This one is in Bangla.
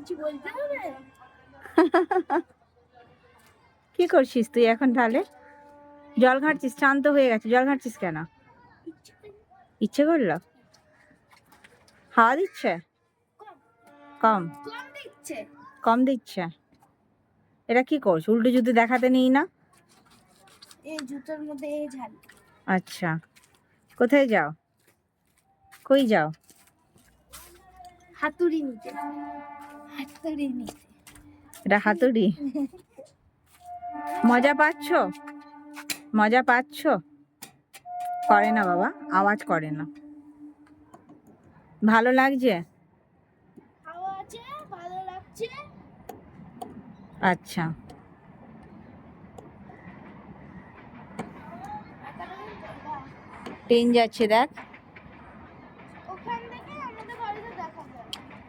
কিছু বলতে হবে? কি করছিস তুই এখন তাহলে? জল ঘাঁটছিস? চান তো হয়ে গেছে, জল ঘাঁটছিস কেন? ইচ্ছে করলো? হাওয়া দিচ্ছে? কম কম দিচ্ছে। কম দিচ্ছে? এটা কি করছ? উল্টো জুতো দেখাতে নিই না? এই জুতোর মধ্যে এই ঝাল। আচ্ছা, কোথায় যাও? কই যাও? হাতুড়ি নিতে। হাতুড়ি নিতে। এটা হাতুড়ি? মজা পাচ্ছ? মজা পাচ্ছ? করে না বাবা, আওয়াজ করে না। ভালো লাগছে? হাওয়া আছে, ভালো লাগছে। আচ্ছা, ট্রেন যাচ্ছে দেখ। ওখান থেকে